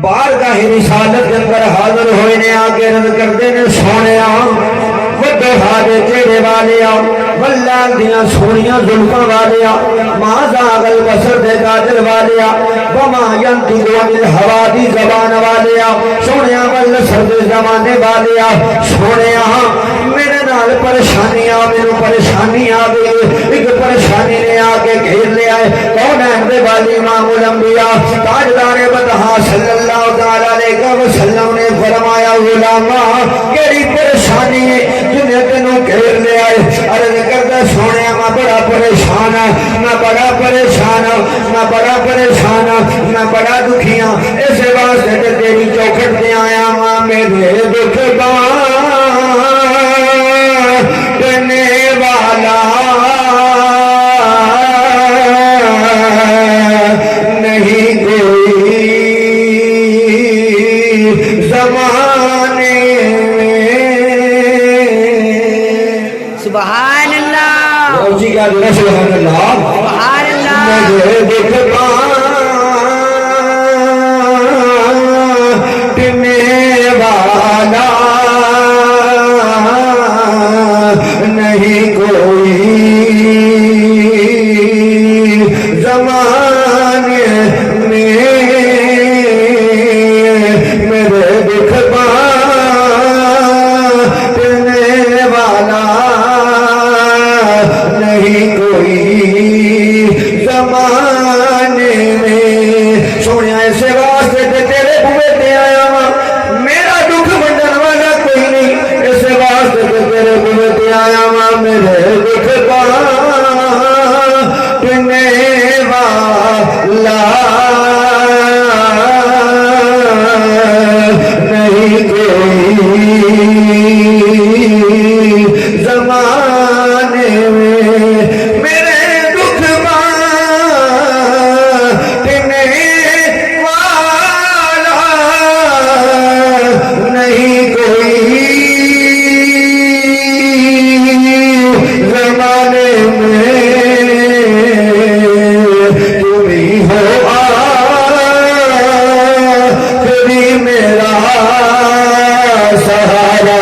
بارگاہ رسالت کے اندر حاضر ہوئے نے آگے رد کردے نے سونے وڈے حاجے چہرے والیا ولان دیاں سونیاں زلفاں والیا ماذا اغل بسر دے قادر والیا وما ینطق عن الہوا دی زبان والیا سونیا ول سرد زمانے والیا سونیا میرے نال پریشانیاں میرے پریشانی آ گئی ایک پریشانی نے آ کے گھیر لیا ہے کون ہے دے والی امام الانبیاء تاجدار بطحا صلی اللہ علیہ وسلم نے فرمایا علماء کیڑی پریشانی ہے جنہیں تینوں گھیر لیا ہے عرض کردہ سونے میں بڑا پریشان ہوں میں بڑا پریشان ہوں میں بڑا پریشان ہوں میں بڑا دکھی ہوں اس واسطے تیری چوکھٹ دے آیا ماں میرے دکھ بانے والا نہیں کوئی زمانے سبحان اللہ جی کیا دینا سبحان اللہ سبحان اللہ مجھے دکھ بانے والا نہیں کوئی زمانے میں میرے دکھ بانے والا نہیں کوئی زمانے میں سونے ایسے واسطے تیرے بوئے تے آیا ماں میرا دکھ بندن والا کوئی نہیں ایسے واسطے تیرے بوئے تے آیا ماں میرے دکھ بانے والا نہیں کوئی زمانے میں میرے دکھ بانے والا نہیں کوئی زمانے میں تم ہی ہو آخری میرا سہارا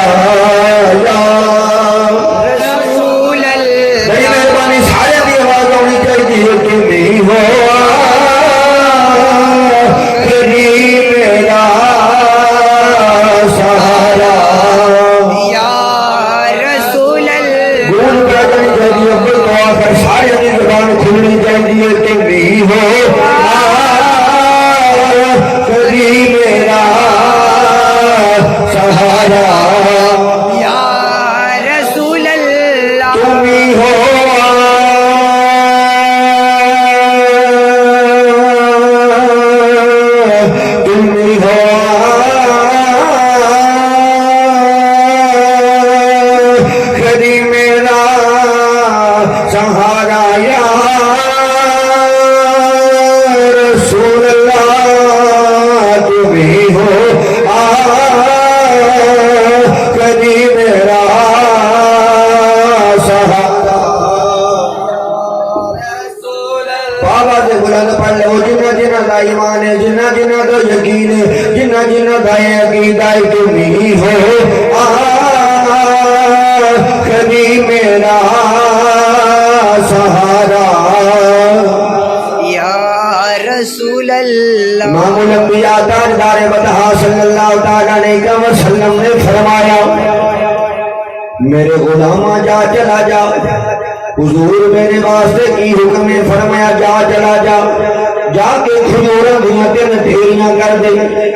رسول اللہ بڑی مہربانی سارے دی آواز ہونی چاہیے تم ہی ہو آخری میرا سہارا یا رسول اللہ گول کرنی چاہیے اپنے دعا کر سارے دی زبان کھلنی چاہیے تم ہی ہو آخری میرا سہارا یا رسول اللہ تم ہی ہو تم ہی ہو آخری میرا سہارا یا رسول اللہ تم ہی ہو آخری میرا سہارا بابا سے بلند پڑھ لو جنہ جنہ دا ایمان ہے جنہ جنہ دا یقین ہے جنہ جنہ دا عقیدہ ہے تم ہی ہو آخری میرا سہارا یا رسول اللہ امام الانبیاء تاجدار بطحا صلی اللہ علیہ وسلم نے فرمایا میرے غلامہ جا چلا جا حضور میرے واسطے کی حکم نے فرمایا جا چلا جا جا کے کھجوراں دیاں تین ڈھیریاں کر دے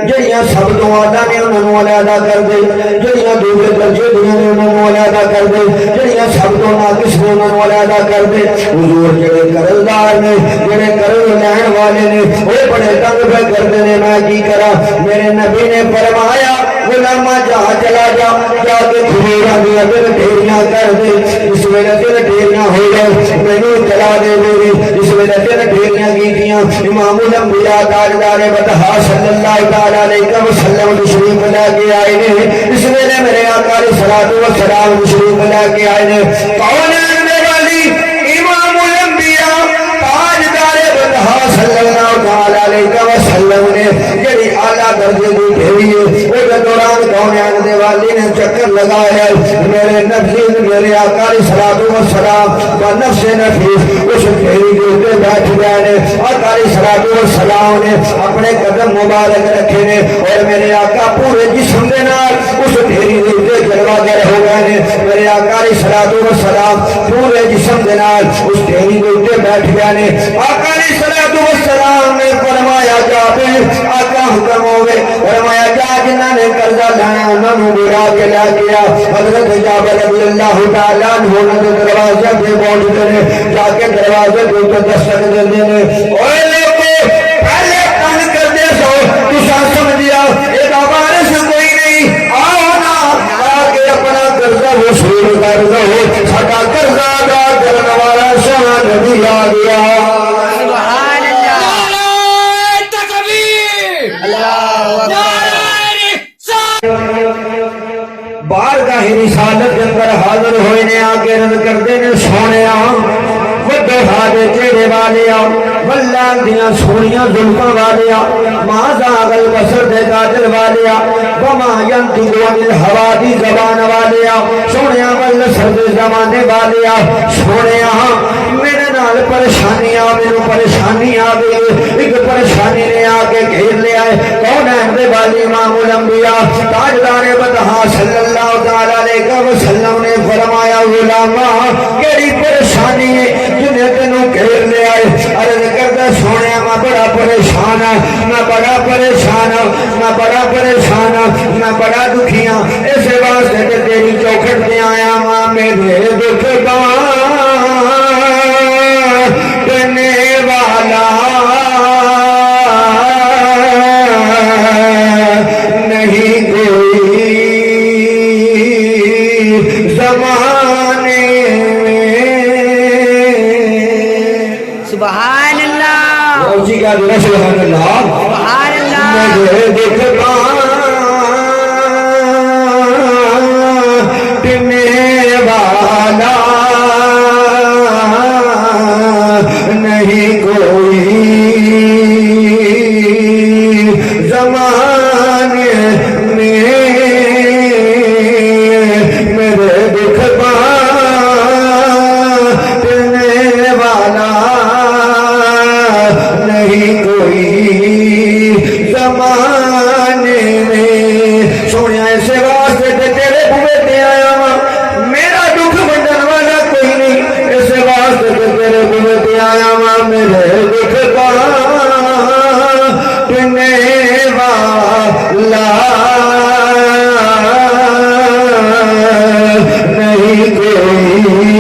جڑیاں سب تو آدھا نے انہاں نوں علیحدہ کر دے جڑیاں دوسرے درجے دیاں نے انہاں نوں علیحدہ کر دے جڑیاں سب تو ناقص نے انہاں نوں علیحدہ کر دے حضور جڑے قرضدار نے جڑے قرض لین والے نے وہ بڑے تنگ پہ کردے نے میں کی کرا میرے نبی نے فرمایا غلامہ جا چلا جا جا کے کھجوراں دیاں تین ڈھیریاں کر دے اس ویلے تین ڈھیریاں ہو گئے مینوں چلا دے میری اس ویلے تین ڈھیریاں کیتیاں امام الانبیاء تاجدار بطحا صلی اللہ علیہ وسلم تشریف لے کے آئے نے اس ویلے میرے آقا علیہ الصلوۃ والسلام تشریف لے کے آئے نے کون ہے میرے والی امام الانبیاء تاجدار بطحا صلی اللہ علیہ وسلم جڑی اعلیٰ درجے دی ڈھیری ہے وہ دوران کونین دے والی نے چکر لگایا میرے نبی میرے آقا علیہ الصلوۃ والسلام و نفس نفیس اس ڈھیری کے اوپر بیٹھ گئے نے آقا علیہ الصلوۃ والسلام نے اپنے قدم مبارک رکھے نے اور میرے آقا پورے جسم دے نال اس ڈھیری دے اوپر جلوہ گر ہو گئے نے میرے آقا علیہ الصلوۃ والسلام پورے جسم دے نال اس ڈھیری دے اوپر بیٹھ گئے نے آقا علیہ الصلوۃ والسلام نے فرمایا جابر آقا حکم ہوئے فرمایا جا جنہاں نے قرضہ لایا انہاں نوں بلا کے لے گیا حضرت جابر رضی اللہ تعالی عنہ نے دروازے پہ پہنچتے نے جا کے دروازے کے اوپر دستک دیندے نے اوے لوگو پہلے کن کردے سو تساں سمجھیا اے دا وارث کوئی نہیں آؤ نا آ کے اپنا قرضہ وصول کر دو ساڈا قرضہ ادا کرن والا سونا نبی آ گیا سبحان اللہ نعرہ تکبیر اللہ اکبر بارگاہ رسالت کے اندر حاضر ہوئے نے آگے رد کردے نے سونیا وڈے ہادے چہرے والیا ملان دیاں سونیاں زلفاں والیا مازا اگل بسر دے گاجر والیا وما ینطق عن الہوا دی زبان والیا سونیا مل سرد زمانے والیا سونیا میرے نال پریشانی آ میرے پریشانی آ گئی ایک پریشانی نے آ کے گھیر لیا ہے کون ہے اندے والی امام الانبیاء تاجدار بدہا صلی اللہ تعالی علیہ وسلم نے فرمایا غلاما کیڑی پریشانی ہے جنہیں تینوں گھیر لیا ہے عرض کرتا سونے میں بڑا پریشان ہوں میں بڑا پریشان ہوں میں بڑا پریشان ہوں میں بڑا دکھی ہوں اس واسطے کہ تیری چوکھٹ میں آیا ماں میرے دکھ دینے والا نہیں کوئی زمانے سبحان اللہ اسی کا دل سبحان اللہ سبحان اللہ مجھے دکھ دینے والا نہیں کوئی زمانے میں میرے دکھ دینے والا نہیں کوئی زمانے میں سونے ایسے واسطے تے تیرے بوئے تے آیا ماں میرا دکھ بندن والا کوئی نہیں ایسے واسطے تے تیرے بوئے تے آیا ماں میرے دکھ دینے والا نہیں کوئی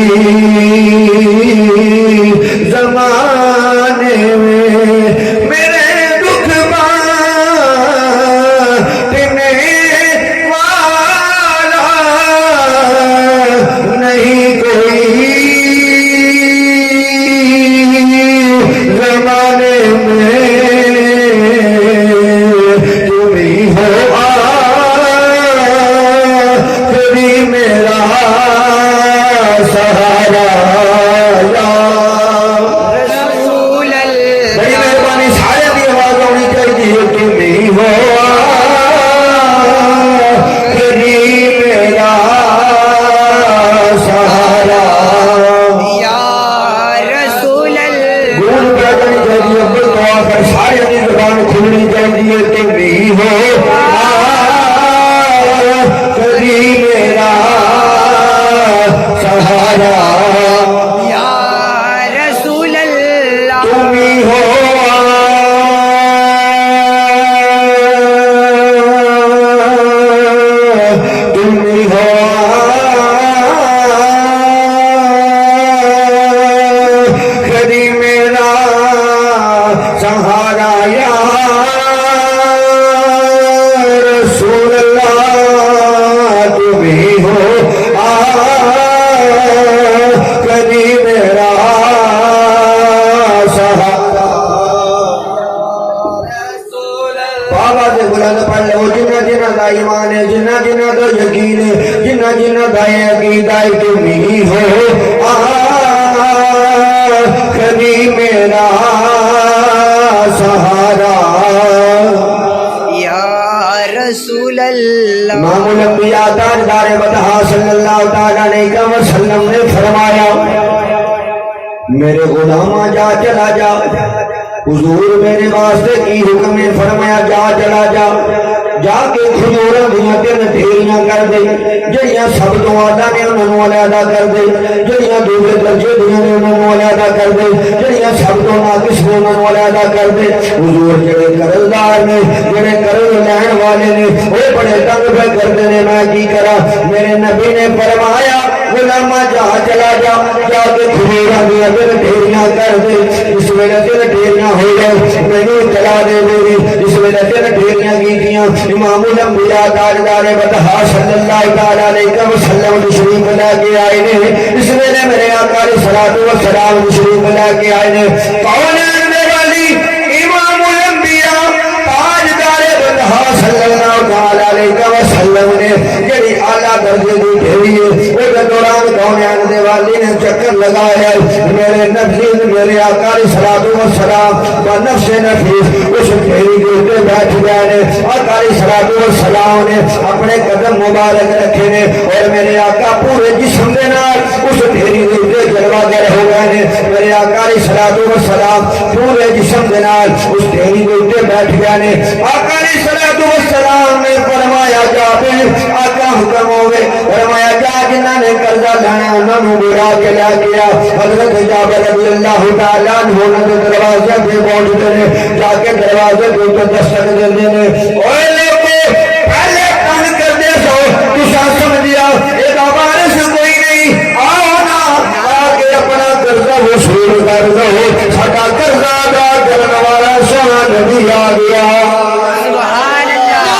زمانے میں میرے دکھ دینے والا نہیں کوئی زمانے میں تم ہی ہو آخری میرا سہارا رسول اللہ بڑی مہربانی سارے کی آواز ہونی چاہیے تم ہی ہو آخری میرا سہارا یا رسول اللہ گول بیٹھنی چاہیے اپنے تو آخر سارے کی زبان کھلنی چاہیے تم ہی ہو آخری میرا سہارا یا رسول اللہ تم ہی ہو تم ہی ہو آخری میرا سہارا یا رسول اللہ تم ہی ہو آخری میرا سہارا بابا سے بلند پڑھ لو جنہ جنہ دا ایمان ہے جنہ جنہ دا یقین ہے جنہ جنہ دا عقیدہ ہے تم ہی ہو آخری میرا سہارا میرے غلامہ جا چلا جا حضور میرے واسطے کی حکم نے فرمایا جا چلا جا جا کے کھجوراں دیاں تین ڈھیریاں کر دے جڑیاں سب تو آدھا نے انہاں نوں علیحدہ کر دے جڑیاں دوسرے درجے دیاں نے انہاں نوں علیحدہ کر دے جڑیاں سب تو ناقص نے انہاں نوں علیحدہ کر دے حضور جڑے قرضدار نے جڑے قرض لین والے نے وہ بڑے تنگ پہ کردے نے میں کی کرا میرے نبی نے فرمایا غلامہ جا چلا جا جا کے کھجوراں دیاں تین ڈھیریاں کر دے اس ویلے تین ڈھیریاں ہو گئے مینوں چلا دے دے اس ویلے تین ڈھیریاں کیتیاں امام الانبیاء تاجدار بطحا صلی اللہ تعالی علیہ وسلم تشریف لے کے آئے نے اس ویلے میرے آقا علیہ الصلوۃ والسلام تشریف لے کے آئے نے کون ہے میرے علی امام الانبیاء تاجدار بطحا صلی اللہ تعالی علیہ وسلم نے جڑی اعلیٰ درجے کی ڈھیری ہے وہ دوران کونین دے والی نے چکر لگایا میرے نبی میرے آقا علیہ الصلوۃ والسلام بنفس نفیس اس ڈھیری کے اوپر بیٹھ گئے نے آقا علیہ الصلوۃ والسلام نے اپنے قدم مبارک رکھے نے اور میرے آقا پورے جسم دے نال اس ڈھیری کے اوپر جلوہ گر ہو گئے نے میرے آقا علیہ الصلوۃ والسلام پورے جسم دے نال اس ڈھیری کے اوپر بیٹھ گئے نے آقا علیہ الصلوۃ والسلام نے فرمایا جا آقا حکم ہوئے فرمایا جا جنہاں نے قرضہ لینا انہاں نوں بلا کے لے گیا حضرت جابر رضی اللہ تعالیٰ عنہ دے دروازے پہ پہنچتے نے جا کے دروازے کے اوپر دستک دیندے نے اوے لوگو پہلے کن کردے سو تساں سمجھیا اے دا وارث کوئی نہیں آؤ نا آ کے اپنا قرضہ وصول کر دو ساڈا قرضہ ادا کرن والا سونا نبی آ گیا سبحان اللہ